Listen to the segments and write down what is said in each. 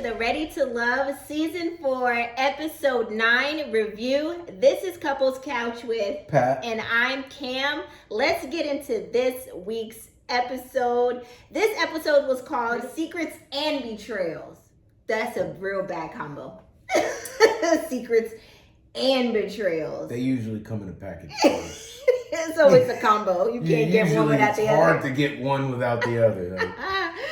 the Ready to Love Season 4, Episode 9 review. This is Couples Couch with Pat. And I'm Cam. Let's get into this week's episode. This episode was called Secrets and Betrayals. That's a real bad combo. Secrets and Betrayals. They usually come in a package. So it's a combo. You can't get one without the other. It's hard to get one without the other. Like,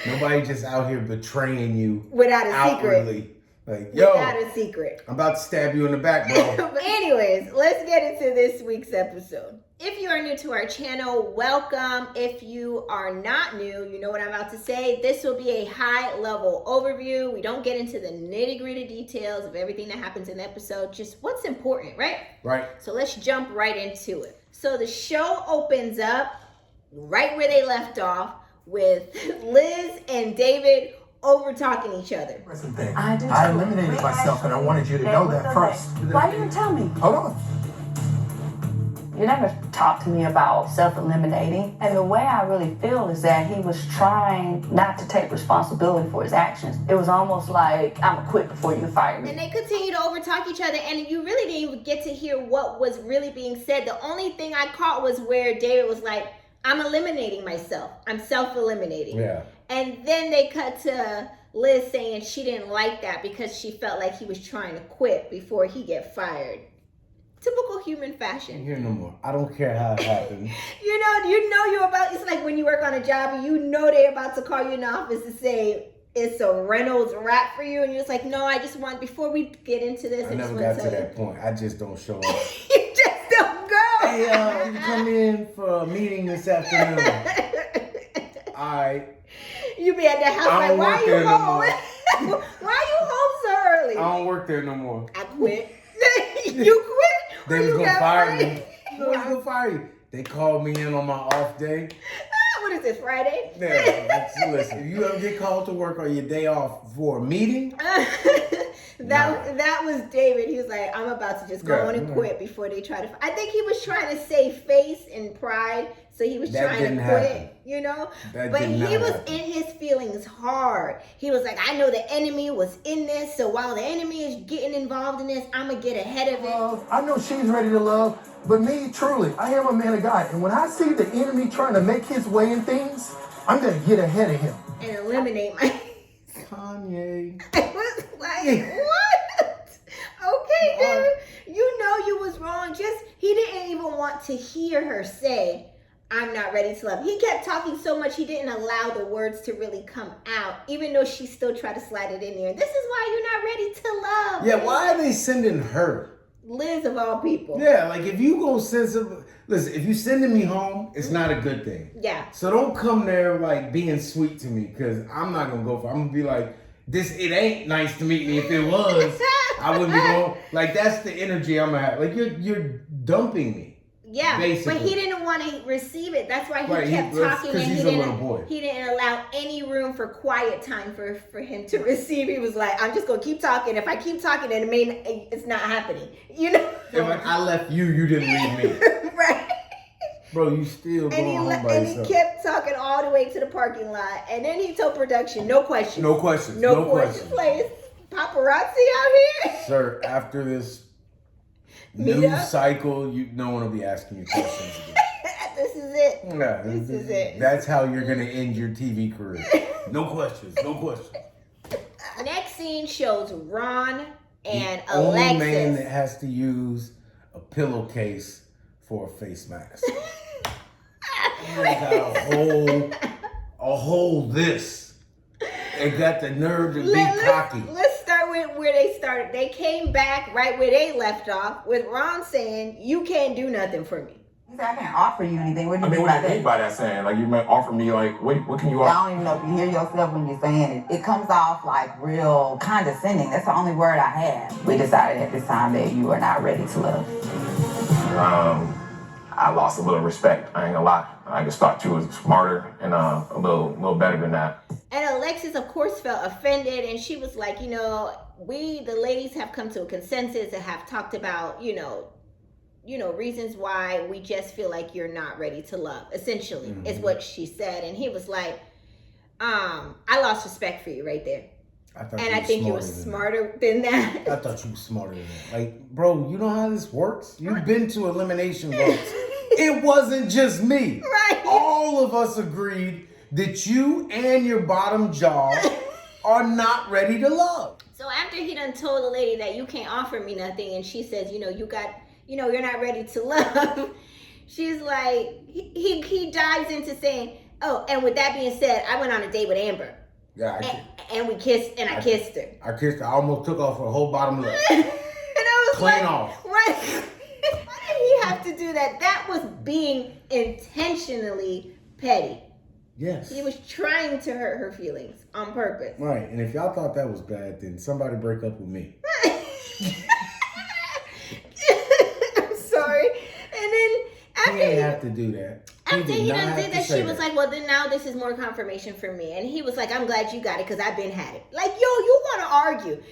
nobody just out here betraying you without a outwardly. Secret. Like, yo, without a secret. I'm about to stab you in the back, bro. But anyways, let's get into this week's episode. If you are new to our channel, welcome. If you are not new, you know what I'm about to say. This will be a high-level overview. We don't get into the nitty-gritty details of everything that happens in the episode, just what's important, right? Right. So let's jump right into it. So the show opens up right where they left off with Liz and David over talking each other. I eliminated myself and I wanted you to know that first. Why didn't you tell me? Hold on. You never talked to me about self-eliminating. And the way I really feel is that he was trying not to take responsibility for his actions. It was almost like, I'm gonna quit before you fire me. And they continue to overtalk each other, and you really didn't even get to hear what was really being said. The only thing I caught was where David was like, I'm eliminating myself. I'm self-eliminating. Yeah. And then they cut to Liz saying she didn't like that because she felt like he was trying to quit before he get fired. Typical human fashion. Here no more. I don't care how it happened. you know you're about, it's like when you work on a job and you know they're about to call you in the office to say it's a Reynolds wrap for you, and you're just like, no, I just want, before we get into this, I never got to that point. I just don't show up. You just don't go. Hey, you come in for a meeting this afternoon. You be at the house like, why are you home? Why are you home so early? I don't work there no more. I quit. You quit? They was gonna fire me. No, they was gonna fire you. They called me in on my off day. What is this, Friday? Yeah, listen, if you ever get called to work on your day off for a meeting, that was David. He was like, I'm about to just go on and quit before they try to. I think he was trying to save face and pride, so he was trying to quit, you know? But he was in his feelings hard. He was like, I know the enemy was in this, so while the enemy is getting involved in this, I'm going to get ahead of it. I know she's ready to love, but me, truly, I am a man of God. And when I see the enemy trying to make his way in things, I'm going to get ahead of him. And eliminate my... Kanye. I was like, what? Okay, dude. You know you was wrong. He didn't even want to hear her say, I'm not ready to love. He kept talking so much he didn't allow the words to really come out, even though she still tried to slide it in there. This is why you're not ready to love. Yeah, why are they sending her? Liz of all people. Yeah, like if you go send some, listen, if you sending me home, it's not a good thing. Yeah. So don't come there like being sweet to me, because I'm not gonna go for it. I'm gonna be like, it ain't nice to meet me. If it was, I wouldn't be going. Like, that's the energy I'm gonna have. Like, you're dumping me. Yeah, basically. But he didn't want to receive it. That's why he kept talking, and he didn't allow any room for quiet time for him to receive. He was like, I'm just gonna keep talking. If I keep talking, then it's not happening. You know? Yeah, like, I left you didn't leave me. Right. Bro, you still going home by yourself. And he kept talking all the way to the parking lot. And then he told production, no questions. No questions. No questions, please. Paparazzi out here? Sir, after this news cycle, no one will be asking you questions again. This is it. Yeah, this is it. That's how you're going to end your TV career. No questions. No questions. Next scene shows Ron and the Alexis. Only man that has to use a pillowcase for a face mask. They got a whole this. They got the nerve to be cocky. Let's start with where they started. They came back right where they left off with Ron saying, you can't do nothing for me. He said, I can't offer you anything. What do you mean mean what do you mean by that saying? Like, you might offer me, like, what can you offer? I don't even know if you hear yourself when you're saying it. It comes off like real condescending. That's the only word I have. We decided at this time that you are not ready to love. I lost a little respect. I ain't gonna lie. I just thought you was smarter and a little better than that. And Alexis, of course, felt offended, and she was like, we, the ladies, have come to a consensus and have talked about, reasons why we just feel like you're not ready to love, essentially, is what she said. And he was like, I lost respect for you right there. And I think you were smarter than that. I thought you were smarter than that. Like, bro, you know how this works? You've been to elimination votes. It wasn't just me. Right. All of us agreed that you and your bottom jaw are not ready to love. So after he done told the lady that you can't offer me nothing, and she says, you're not ready to love, she's like, he dives into saying, oh, and with that being said, I went on a date with Amber. Yeah, and we kissed, and I kissed her. I kissed her. I almost took off her whole bottom lip. And I was Clean like, off. Why did he have to do that? That was being intentionally petty. Yes. He was trying to hurt her feelings on purpose. Right, and if y'all thought that was bad, then somebody break up with me. I'm sorry. And then after he didn't have to do that. After he done did that, she was like, well, then now this is more confirmation for me. And he was like, I'm glad you got it because I've been had it. Like, yo, you want to argue.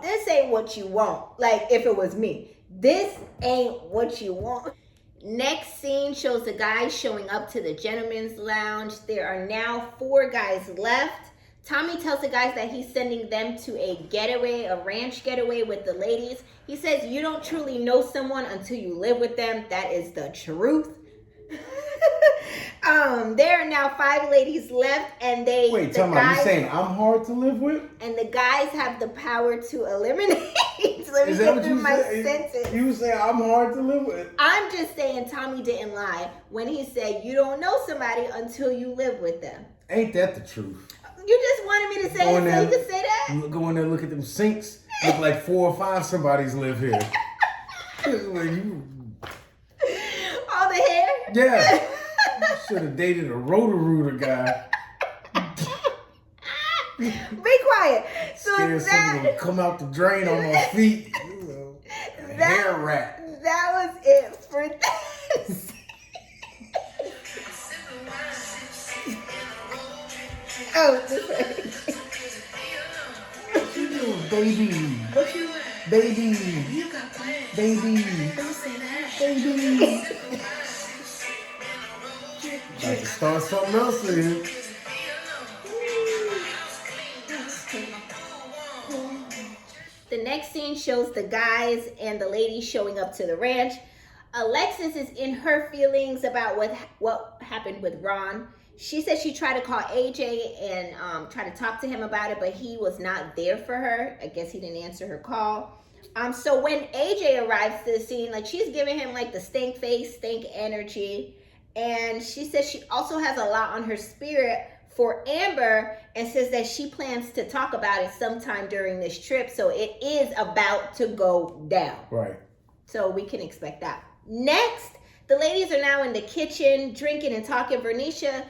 This ain't what you want. Like, if it was me. This ain't what you want. Next scene shows the guys showing up to the gentleman's lounge. There are now 4 guys left. Tommy tells the guys that he's sending them to a getaway, a ranch getaway with the ladies. He says, you don't truly know someone until you live with them. That is the truth. There are now 5 ladies left, and they. Wait, tell me, you saying I'm hard to live with? And the guys have the power to eliminate. Let me get through my sentence. You saying I'm hard to live with? I'm just saying Tommy didn't lie when he said you don't know somebody until you live with them. Ain't that the truth? You just wanted me to say it so you could say that? Go in there, look at them sinks. Look like 4 or 5 somebody's live here. All the hair? Yeah. Should have dated a Roto-Rooter guy. Be quiet. So scared somebody would come out the drain on my feet. Hair rat. That was it for this. Oh, this What you doing, baby? What you baby? You got plans. Baby. Don't say that. Baby. About to start something else in here. The next scene shows the guys and the ladies showing up to the ranch. Alexis is in her feelings about what happened with Ron. She said she tried to call AJ and try to talk to him about it, but he was not there for her. I guess he didn't answer her call. So when AJ arrives to the scene, like she's giving him like the stink face, stink energy. And she says she also has a lot on her spirit for Amber and says that she plans to talk about it sometime during this trip. So it is about to go down. Right. So we can expect that. Next, the ladies are now in the kitchen drinking and talking. Vernicia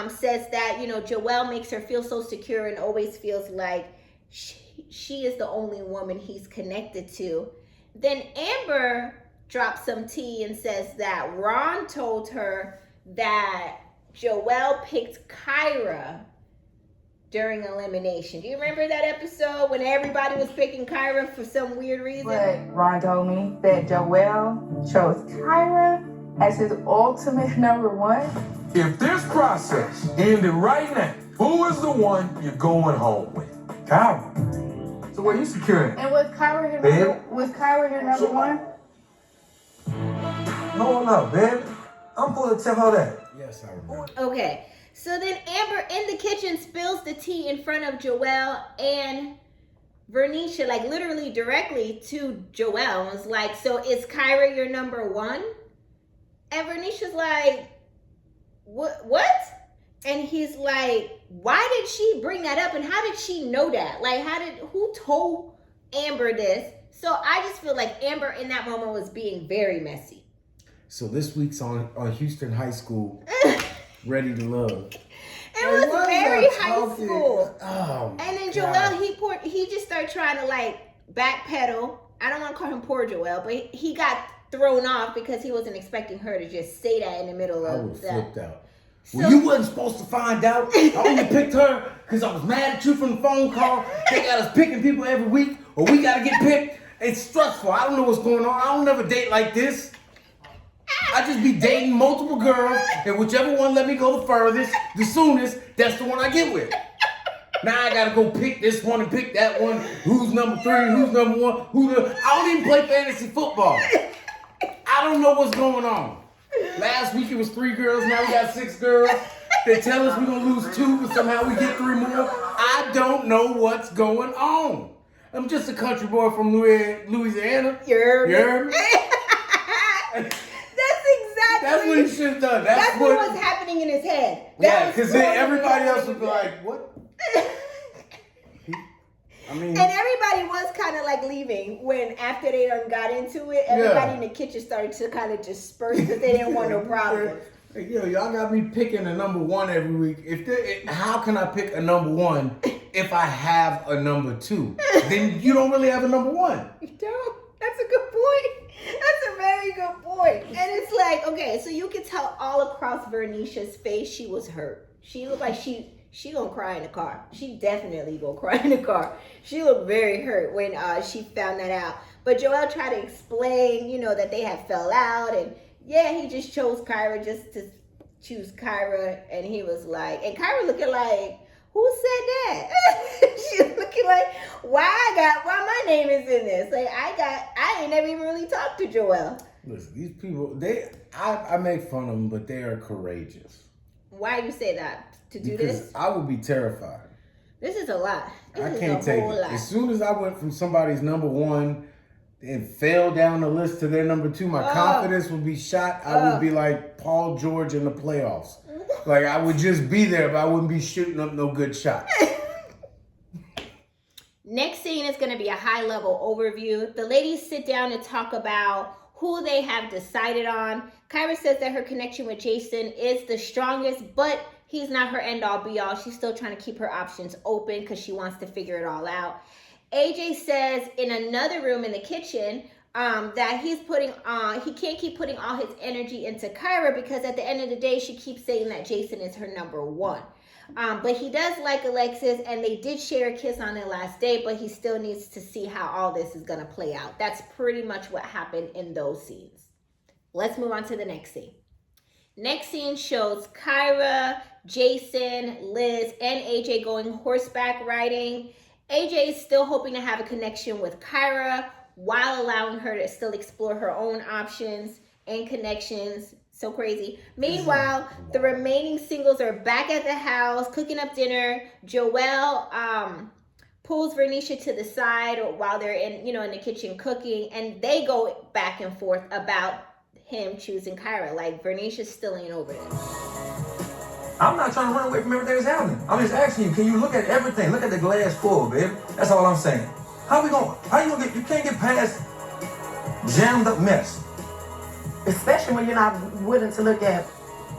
says that, Joelle makes her feel so secure and always feels like she is the only woman he's connected to. Then Amber drops some tea and says that Ron told her that Joelle picked Kyra during elimination. Do you remember that episode when everybody was picking Kyra for some weird reason? But Ron told me that Joelle chose Kyra as his ultimate number 1. If this process ended right now, who is the one you're going home with? Kyra. So where you securing? And was Kyra your number 1? Hold up, baby. I'm going to tell her that. Yes, I remember. Okay, so then Amber in the kitchen spills the tea in front of Joelle and Vernicia, like literally directly to Joelle, and was like, so is Kyra your number 1? And Vernicia's like, what? And he's like, why did she bring that up? And how did she know that? Like, who told Amber this? So I just feel like Amber in that moment was being very messy. So this week's on Houston High School, Ready to Love. It was very high school. Oh, and then Joelle, he just started trying to like backpedal. I don't want to call him poor Joelle, but he got thrown off because he wasn't expecting her to just say that in the middle of I would have flipped out. So, well, you wasn't supposed to find out. I only picked her because I was mad at you from the phone call. They got us picking people every week, or we got to get picked. It's stressful. I don't know what's going on. I don't never date like this. I just be dating multiple girls, and whichever one let me go the furthest, the soonest, that's the one I get with. Now I gotta go pick this one and pick that one. Who's number 3? Who's number 1? I don't even play fantasy football. I don't know what's going on. Last week it was 3 girls. Now we got 6 girls. They tell us we're gonna lose 2, but somehow we get 3 more. I don't know what's going on. I'm just a country boy from Louisiana. You heard me? You heard me? That's what he should have done. That's what was happening in his head. Yeah, because then everybody else would be like, what? I mean, and everybody was kind of like leaving when after they done got into it, everybody in the kitchen started to kind of disperse because they didn't want no problems. Hey, y'all got me picking a number 1 every week. How can I pick a number 1 if I have a number 2? Then you don't really have a number 1. You don't? That's a good point. That's a very good point. And it's like, okay, so you can tell all across Vernicia's face she was hurt. She looked like she gonna cry in the car. She definitely gonna cry in the car. She looked very hurt when she found that out. But Joelle tried to explain, that they had fell out, and he just chose Kyra just to choose Kyra, and he was like, and Kyra looking like, who said that? She's looking like, why my name is in this? Like I ain't never even really talked to Joelle. Listen, these people, I make fun of them, but they are courageous. Why you say that? To do this? I would be terrified. This is a lot. I can't take it. As soon as I went from somebody's number 1 and fell down the list to their number 2, my confidence would be shot. I would be like Paul George in the playoffs. Like, I would just be there, but I wouldn't be shooting up no good shots. Next scene is going to be a high-level overview. The ladies sit down to talk about who they have decided on. Kyra says that her connection with Jason is the strongest, but he's not her end-all, be-all. She's still trying to keep her options open because she wants to figure it all out. AJ says in another room in the kitchen that he can't keep putting all his energy into Kyra because at the end of the day, she keeps saying that Jason is her number 1. But he does like Alexis, and they did share a kiss on their last date, but he still needs to see how all this is going to play out. That's pretty much what happened in those scenes. Let's move on to the next scene. Next scene shows Kyra, Jason, Liz, and AJ going horseback riding. AJ is still hoping to have a connection with Kyra while allowing her to still explore her own options and connections. So crazy. Meanwhile, the remaining singles are back at the house cooking up dinner. Joelle pulls Vernicia to the side while they're in the kitchen cooking, and they go back and forth about him choosing Kyra. Like, Vernicia's still ain't over this. I'm not trying to run away from everything that's happening. I'm just asking you, can you look at everything? Look at the glass full, babe. That's all I'm saying. You can't get past jammed up mess. Especially when you're not willing to look at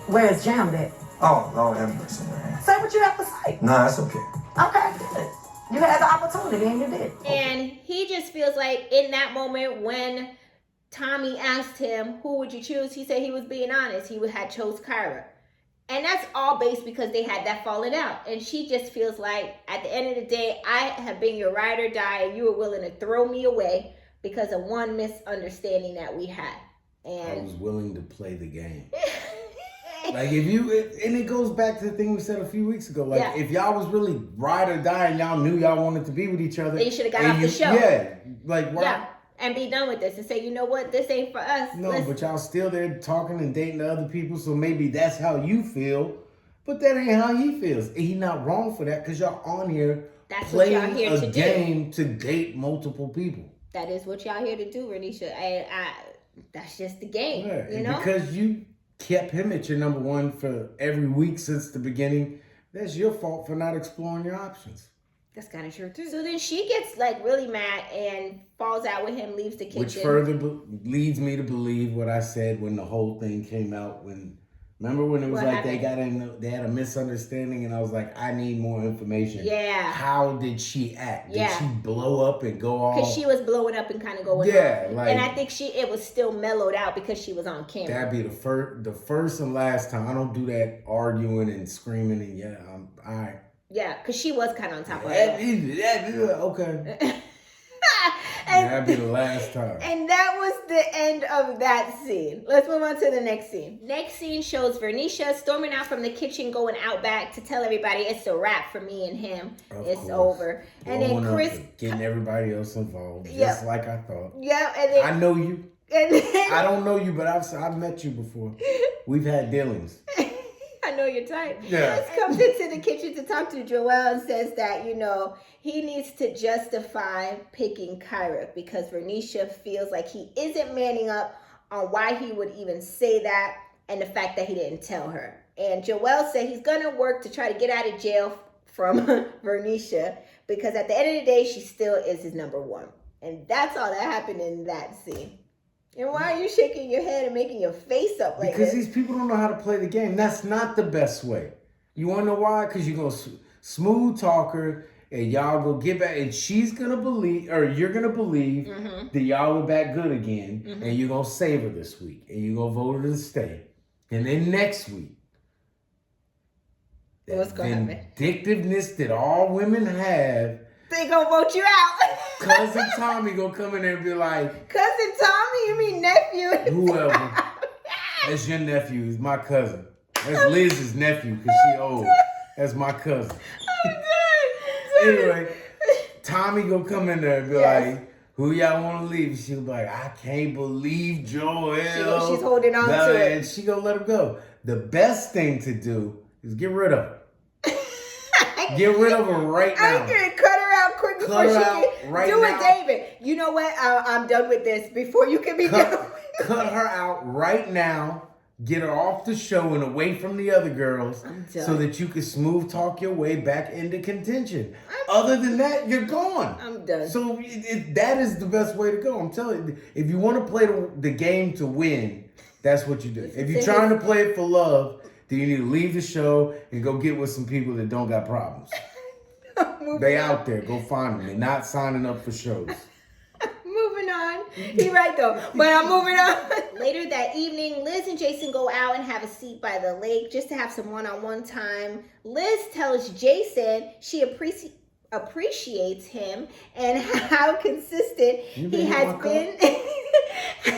where it's jammed at. Oh, Lord have mercy, man. Say what you have to say. Nah, that's okay. Okay, good. You had the opportunity and you did. And he just feels like in that moment when Tommy asked him, who would you choose? He said he was being honest. He had chose Kyra. And that's all based because they had that falling out. And she just feels like at the end of the day, I have been your ride or die, and you were willing to throw me away because of one misunderstanding that we had. And I was willing to play the game. Like, and it goes back to the thing we said a few weeks ago. Like, if y'all was really ride or die and y'all knew y'all wanted to be with each other, then you should have got off the show. Yeah. Like, why? Yeah. And be done with this and say, you know what, this ain't for us. No, but y'all still there talking and dating to other people, so maybe that's how you feel, but that ain't how he feels. He not wrong for that because y'all on here playing a game to date multiple people. That is what y'all here to do, Vernicia. That's just the game, Yeah, because you kept him at your number 1 for every week since the beginning, that's your fault for not exploring your options. That's kind of true too. So then she gets like really mad and falls out with him, leaves the kitchen. Which further leads me to believe what I said when the whole thing came out. Remember when it was like they had a misunderstanding and I was like, I need more information. Yeah. How did she act? Did she blow up and go off? Because she was blowing up and kind of going off. And I think it was still mellowed out because she was on camera. That'd be the first and last time. I don't do that arguing and screaming and all right. Yeah, because she was kind of on top of it. Okay. That'd be the last time. And that was the end of that scene. Let's move on to the next scene. Next scene shows Vernicia storming out from the kitchen, going out back to tell everybody it's a wrap for me and him. It's over. And then Chris getting everybody else involved, just like I thought. Yeah, and then I know you. And then, I don't know you, but I've met you before. We've had dealings. I know your type. Yeah. Chris comes into the kitchen to talk to Joelle and says that, he needs to justify picking Kyra because Vernicia feels like he isn't manning up on why he would even say that and the fact that he didn't tell her. And Joelle said he's going to work to try to get out of jail from Vernicia because at the end of the day, she still is his number one. And that's all that happened in that scene. And why are you shaking your head and making your face up like because this? these people don't know how to play the game. That's not the best way. You want to know why? Because you're going to smooth talk her and y'all go get back. And she's going to believe, or you're going to believe that y'all are back good again. And you're going to save her this week. And you're going to vote her to stay. And then next week, what's going to happen? Vindictiveness that all women have. They gonna vote you out. Cousin Tommy gonna come in there and be like, Cousin Tommy, you mean nephew? Whoever. That's your nephew. He's my cousin. That's Liz's nephew because she old. That's my cousin. Anyway, Tommy gonna come in there and be like, who y'all want to leave? She'll be like, I can't believe Joelle. She's holding on to it. And she gonna let him go. The best thing to do is get rid of her. Get rid of her right now. I can cut her out quick before she can right do now. it, David. You know what? I'm done with this before you can be done. Cut her out right now. Get her off the show and away from the other girls so that you can smooth talk your way back into contention. Other than that, you're gone. I'm done. So that is the best way to go. I'm telling you, if you want to play the game to win, that's what you do. If you're trying to play it for love, then you need to leave the show and go get with some people that don't got problems. They out there. Go find them. They're not signing up for shows. Moving on. You're right though. But I'm moving on. Later that evening, Liz and Jason go out and have a seat by the lake just to have some one-on-one time. Liz tells Jason she appreciates him and how consistent he has been.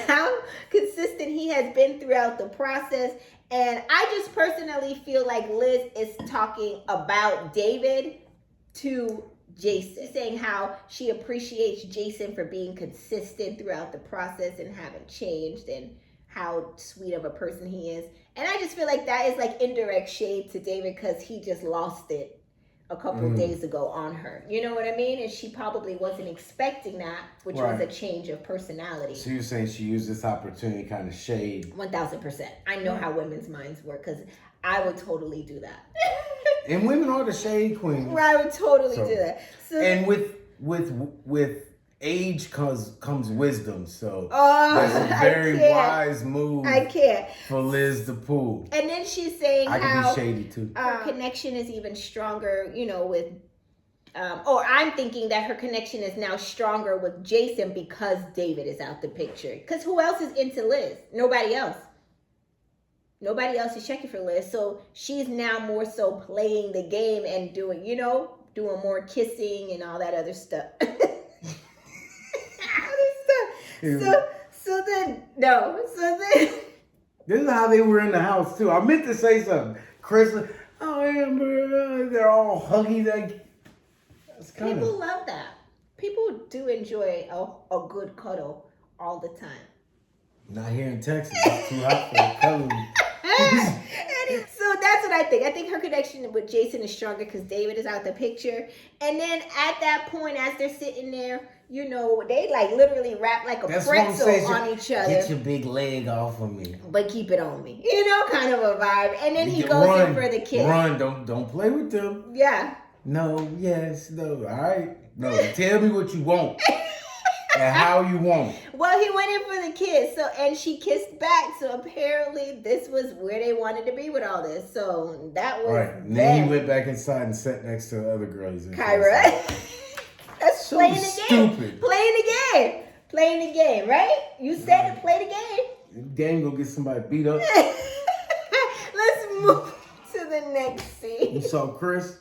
How consistent he has been throughout the process. And I just personally feel like Liz is talking about David to Jason, saying how she appreciates Jason for being consistent throughout the process and haven't changed and how sweet of a person he is. And I just feel like that is like indirect shade to David because he just lost it a couple of days ago on her. You know what I mean? And she probably wasn't expecting that, which was a change of personality. So you're saying she used this opportunity to kind of shade? 1000%. I know how women's minds work because I would totally do that. And women are the shade queens. I would totally do that. So, and with age comes wisdom. So that's a very wise move. I can't. For Liz to pull. And then she's saying I how can be shady too. Her connection is even stronger, with or I'm thinking that her connection is now stronger with Jason because David is out the picture. Because who else is into Liz? Nobody else. Nobody else is checking for Liz. So she's now more so playing the game and doing more kissing and all that other stuff. So then this is how they were in the house too. I meant to say something. Chris, Amber, they're all huggy. People love that. People do enjoy a good cuddle all the time. Not here in Texas. It's too hot for a cuddle. So that's what I think. I think her connection with Jason is stronger because David is out the picture. And then at that point, as they're sitting there, they like literally wrap like a pretzel on each other. Get your big leg off of me. But keep it on me. Kind of a vibe. And then he goes in for the kiss. Run. Don't play with them. Yeah. No, yes, no. All right. No, tell me what you want. And how you want it. Well, he went in for the kiss, and she kissed back. So apparently, this was where they wanted to be with all this. So that was right. And then he went back inside and sat next to the other girls. Kyra. That's so playing the game. Stupid. Playing the game, right? You said to play the game. Game gonna get somebody beat up. Let's move to the next scene. You saw Chris?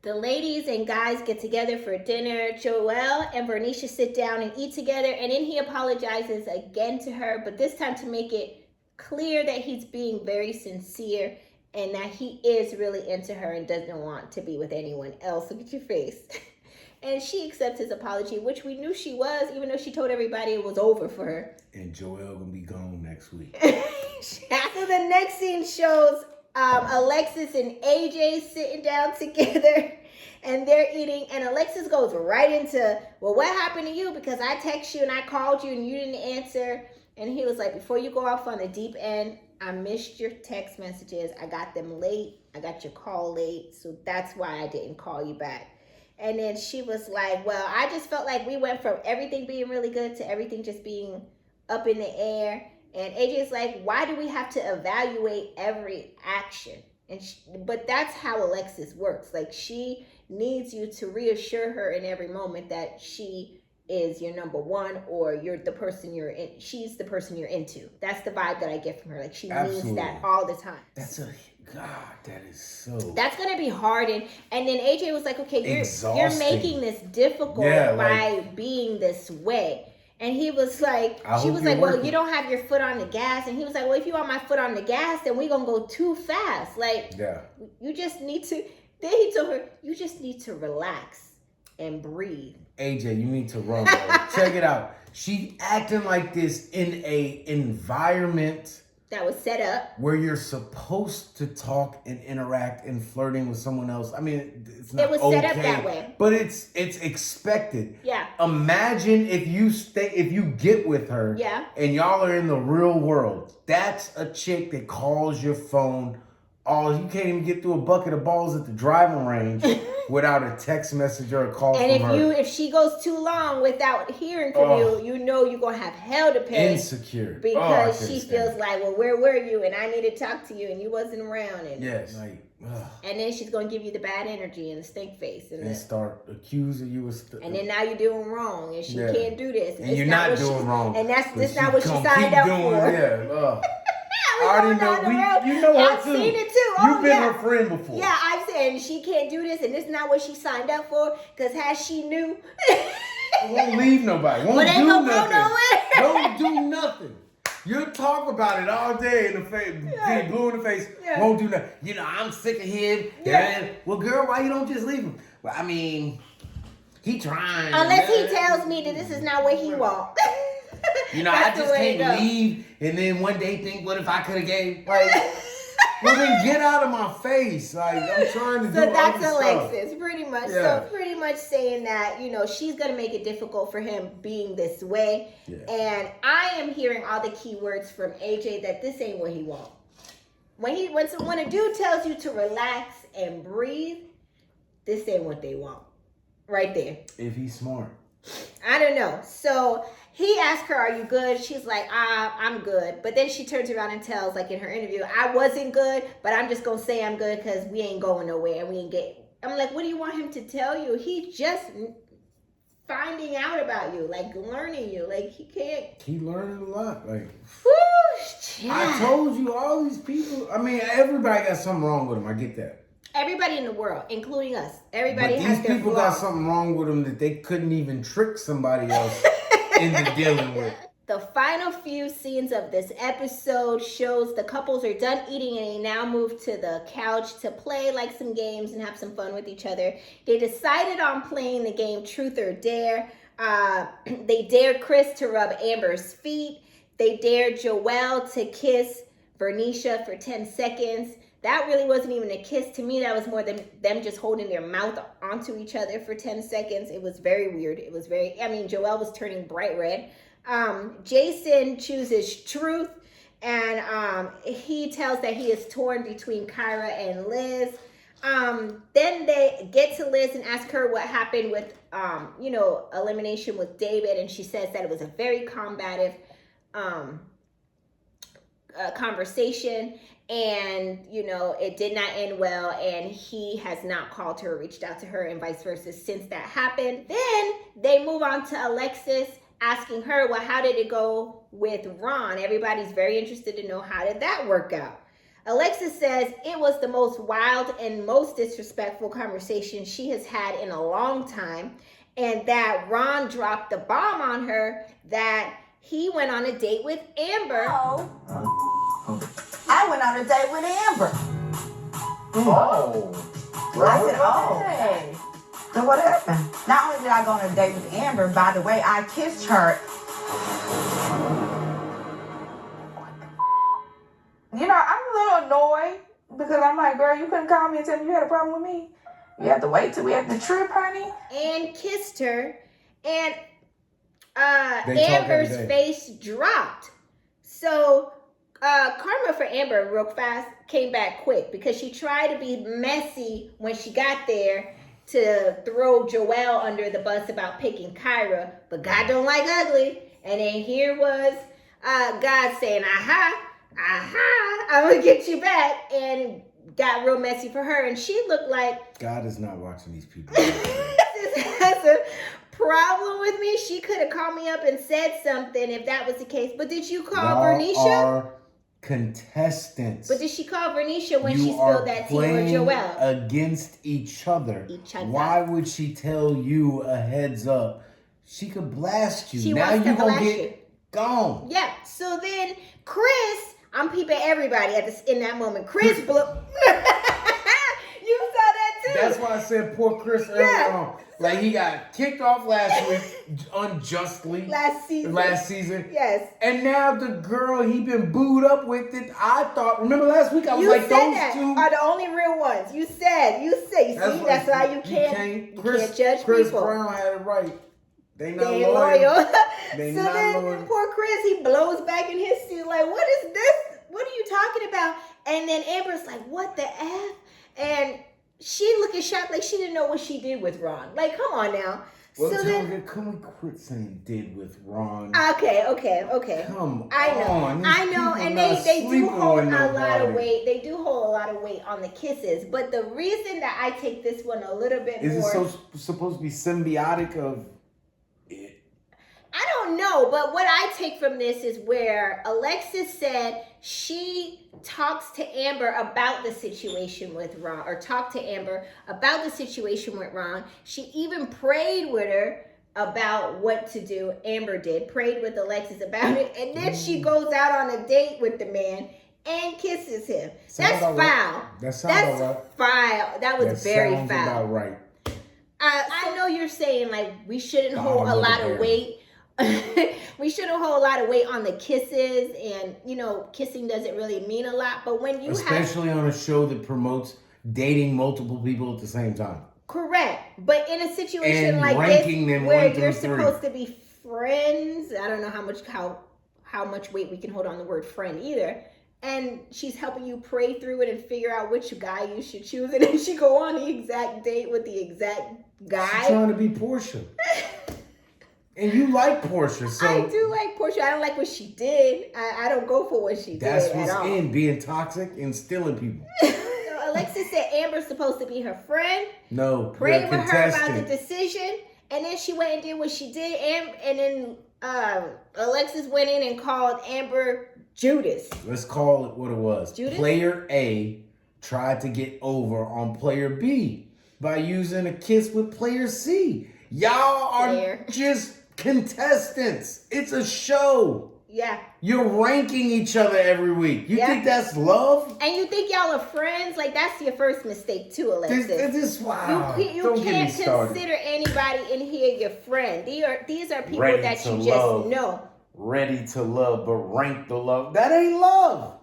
The ladies and guys get together for dinner. Joelle and Vernicia sit down and eat together, and then he apologizes again to her, but this time to make it clear that he's being very sincere and that he is really into her and doesn't want to be with anyone else. Look at your face. And she accepts his apology, which we knew she was, even though she told everybody it was over for her. And Joelle gonna be gone next week. So the next scene shows Alexis and AJ sitting down together and they're eating, and Alexis goes right into, well, what happened to you? Because I texted you and I called you and you didn't answer. And he was like, before you go off on the deep end, I missed your text messages. I got them late. I got your call late. So that's why I didn't call you back. And then she was like, well, I just felt like we went from everything being really good to everything just being up in the air. And AJ's like, why do we have to evaluate every action? But that's how Alexis works. Like, she needs you to reassure her in every moment that she is your number one, or you're the person you're in. She's the person you're into. That's the vibe that I get from her. Like, she needs that all the time. That is so. That's gonna be hard, and then AJ was like, okay, you're making this difficult by being this way. And he was like, she was like, well, you don't have your foot on the gas. And he was like, well, if you want my foot on the gas, then we're going to go too fast. Like, you just need to, then he told her, you just need to relax and breathe. AJ, you need to run, bro. Check it out. She acting like this in a environment that was set up where you're supposed to talk and interact and flirting with someone else. I mean, it's not okay. It was set up that way, but it's expected. Yeah. Imagine if you get with her, and y'all are in the real world. That's a chick that calls your phone. You can't even get through a bucket of balls at the driving range without a text message or a call from her. And if she goes too long without hearing from you, you know you're going to have hell to pay. Insecure. Because she feels like, well, where were you? And I need to talk to you and you wasn't around. And, and then she's going to give you the bad energy and the stink face. And start accusing you of stuff. And then now you're doing wrong. And she can't do this. And you're not doing wrong. And that's not what she signed up for. I already know. You know her I've too. Seen it too. You've been her friend before. Yeah, I've said, and she can't do this, and this is not what she signed up for. Because had she knew, won't leave nobody. Won't do nothing. Don't do nothing. You'll talk about it all day in the face, blue in the face. Won't do nothing. You know, I'm sick of him. Well, girl, why you don't just leave him? Well, I mean, he trying. Unless he tells me that this is not what he wants. You know, I just can't leave and then one day think, what if I could have gave? Like, well, then get out of my face. Like, I'm trying to do So that's Alexis, stuff. Pretty much. Yeah. So pretty much saying that, you know, she's going to make it difficult for him being this way. Yeah. And I am hearing all the key words from AJ that this ain't what he wants. When a dude tells you to relax and breathe, this ain't what they want. Right there. If he's smart. I don't know. So he asked her, are you good? She's like, I'm good. But then she turns around and tells, like in her interview, I wasn't good, but I'm just going to say I'm good because we ain't going nowhere. I'm like, what do you want him to tell you? He's just finding out about you, like learning you. Like he can't. He learning a lot. Like, whoo, I told you, all these people, I mean, everybody got something wrong with them. I get that. Everybody in the world, including us. Everybody has their flaws. These people got something wrong with them that they couldn't even trick somebody else into dealing with. The final few scenes of this episode shows the couples are done eating and they now move to the couch to play like some games and have some fun with each other. They decided on playing the game Truth or Dare. They dared Chris to rub Amber's feet. They dared Joelle to kiss Vernicia for 10 seconds. That really wasn't even a kiss. To me, that was more than them just holding their mouth onto each other for 10 seconds. It was very weird. Joelle was turning bright red. Jason chooses Truth, and he tells that he is torn between Kyra and Liz. Then they get to Liz and ask her what happened with, elimination with David, and she says that it was a very combative conversation. And, it did not end well, and he has not called her or reached out to her and vice versa since that happened. Then they move on to Alexis, asking her, well, how did it go with Ron? Everybody's very interested to know, how did that work out? Alexis says it was the most wild and most disrespectful conversation she has had in a long time, and that Ron dropped the bomb on her that he went on a date with Amber. Oh. I went on a date with Amber. Oh. I said, oh. So what happened? Not only did I go on a date with Amber, by the way, I kissed her. You know, I'm a little annoyed because I'm like, girl, you couldn't call me and tell me you had a problem with me. You have to wait till we have the trip, honey. And kissed her, and They talk Amber's every day. face dropped. So karma for Amber, real fast, came back quick because she tried to be messy when she got there to throw Joelle under the bus about picking Kyra, but God don't like ugly. And then here was God saying, aha, I'm gonna get you back, and got real messy for her, and she looked like God is not watching these people. has a problem with me. She could have called me up and said something if that was the case. But did you call Vernicia? Are contestants. But did she call Vernicia when You she are spilled that tea or playing Joelle? against each other. Why would she tell you a heads up? She could blast you. She now wants to you gonna blast get you. gone. Yeah. So then Chris, I'm peeping everybody at this in that moment. Chris blew. You saw that too. That's why I said poor Chris early on. Like he got kicked off last week unjustly. Last season. Yes. And now the girl he been booed up with it. I thought, remember last week I was You like, said those that two are the only real ones. You said. You see, that's why you can't judge Chris people. Brown had it right. They not They loyal. loyal. They So not then loyal. poor Chris, he blows back in his seat like, what is this? What are you talking about? And then Amber's like, what the F? And she looking shocked like she didn't know what she did with Ron. Like, come on now. Well, so then, can we quit saying did with Ron? Okay. Come I know, on. These I know, people and not they do sleeping hold a with lot of nobody. weight. They do hold a lot of weight on the kisses. But the reason that I take this one a little bit Is more, it supposed to be symbiotic of it? I don't know, but what I take from this is where Alexis said she talks to Amber about the situation with Ron, or talked to Amber about the situation with Ron. She even prayed with her about what to do. Amber did, prayed with Alexis about it, and then she goes out on a date with the man and kisses him. That's foul. Right. That sounds That's all right. foul. That was very sounds foul. about right. I know you're saying like we shouldn't hold a lot of weight. We shouldn't hold a lot of weight on the kisses, and kissing doesn't really mean a lot. But when you especially on a show that promotes dating multiple people at the same time. Correct. But in a situation And like ranking this them where 1 through you're 3. supposed to be friends, I don't know how much weight we can hold on the word friend either. And she's helping you pray through it and figure out which guy you should choose, and then she go on the exact date with the exact guy. She's trying to be Portia. And you like Portia, so I do like Portia. I don't like what she did. I don't go for what she did that's at what's all. in being toxic and stealing people. So Alexis said Amber's supposed to be her friend. No, Prayed with her about the decision, and then she went and did what she did. And then Alexis went in and called Amber Judas. Let's call it what it was. Judas? Player A tried to get over on player B by using a kiss with player C. Y'all are just contestants. It's a show. Yeah. You're ranking each other every week. You think that's love? And you think y'all are friends? Like, that's your first mistake too, Alexis. This wow. You Don't get me can't started. consider anybody in here your friend. These are people Ready that to you love. just know. Ready to love, but rank the love. That ain't love.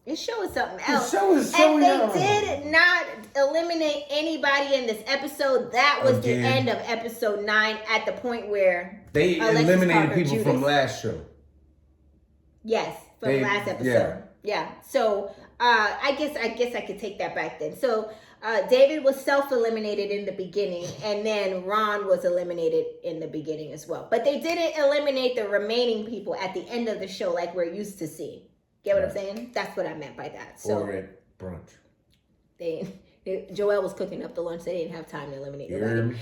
It's showing something else. The show is showing and they did not eliminate anybody in this episode. That was the end of episode 9 at the point where they Alexis eliminated called her people Judas. from last show. Yes, from last episode. Yeah. So I guess I could take that back then. So David was self-eliminated in the beginning, and then Ron was eliminated in the beginning as well. But they didn't eliminate the remaining people at the end of the show like we're used to seeing. Get what I'm saying? That's what I meant by that. So or at brunch. Joelle was cooking up the lunch. They didn't have time to eliminate You heard nobody. me?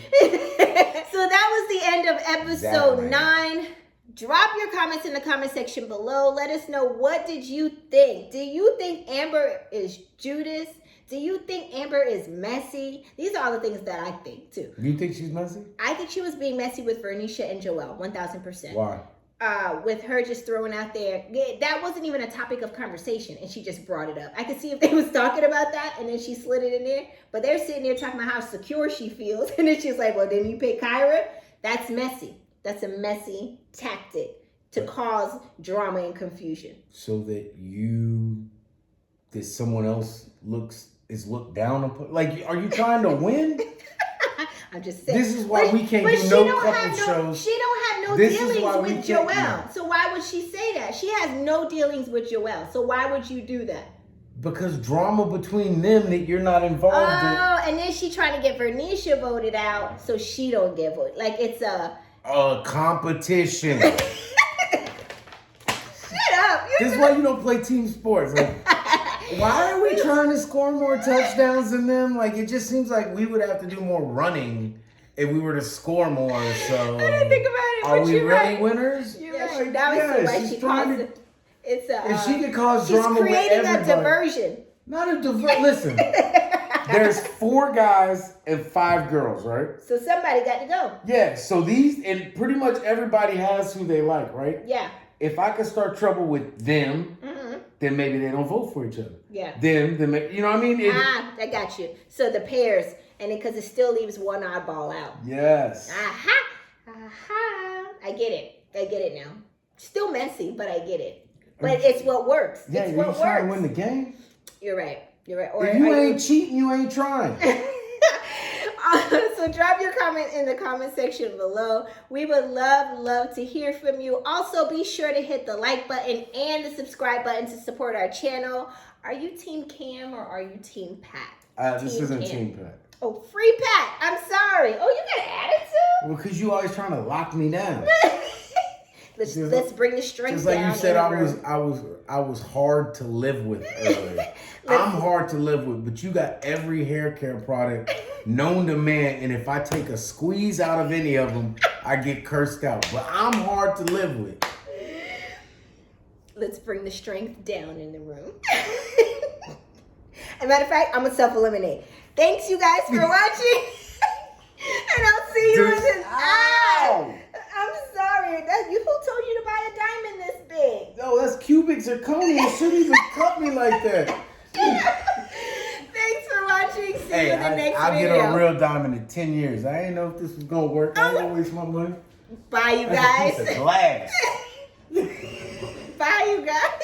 So that was the end of episode 9. Drop your comments in the comment section below. Let us know, what did you think? Do you think Amber is Judas? Do you think Amber is messy? These are all the things that I think too. You think she's messy? I think she was being messy with Vernicia and Joelle, 1000%. Why? With her just throwing out there, that wasn't even a topic of conversation, and she just brought it up. I could see if they was talking about that, and then she slid it in there, but they're sitting there talking about how secure she feels, and then she's like, well, didn't you pick Kyra? That's messy. That's a messy tactic to cause drama and confusion. So that someone else is looked down upon? Like, are you trying to win? I'm just saying. This is why we can't do no couple shows. She don't have no dealings with Joelle. So why would she say that? She has no dealings with Joelle. So why would you do that? Because drama between them that you're not involved in. Oh, and then she trying to get Vernicia voted out so she don't get voted. Like it's a competition. Shut up. This is why you don't play team sports. Like, why are we trying to score more touchdowns than them? Like, it just seems like we would have to do more running if we were to score more. So I didn't think about it. Are but we you're really right. winners? You're right. Now it's right. She calls it. It's a. If she could cause drama with creating everybody, a diversion. Not a diversion. Listen, there's 4 guys and 5 girls, right? So somebody got to go. Yeah. So these, and pretty much everybody has who they like, right? Yeah. If I could start trouble with them, then maybe they don't vote for each other. Yeah. Then maybe, you know what I mean? I got you. So the pairs, and because it still leaves one oddball out. Yes. Aha. I get it now. Still messy, but I get it. But it's what works. Yeah, it's you're what trying works. to win the game. You're right. Or if you ain't cheating, you ain't trying. So drop your comment in the comment section below. We would love to hear from you. Also, be sure to hit the like button and the subscribe button to support our channel. Are you Team Cam or are you Team Pat? This isn't Team Pat. Oh, free Pat. I'm sorry. Oh, you got an attitude? Well, because you always trying to lock me down. Let's bring the strength down. Just like you said, I was hard to live with earlier. I'm hard to live with, but you got every hair care product known to man, and if I take a squeeze out of any of them, I get cursed out. But I'm hard to live with. Let's bring the strength down in the room. As a matter of fact, I'm gonna self-eliminate. Thanks, you guys, for watching. And I'll see you in this. Ow! I'm sorry. Who told you to buy a diamond this big? No, that's cubic zirconia. You shouldn't even cut me like that. Thanks for watching. See you in the next video. I'll get a real diamond in 10 years. I didn't know if this was going to work. I ain't going to waste my money. Bye, you guys. That's a piece of glass. Bye, you guys.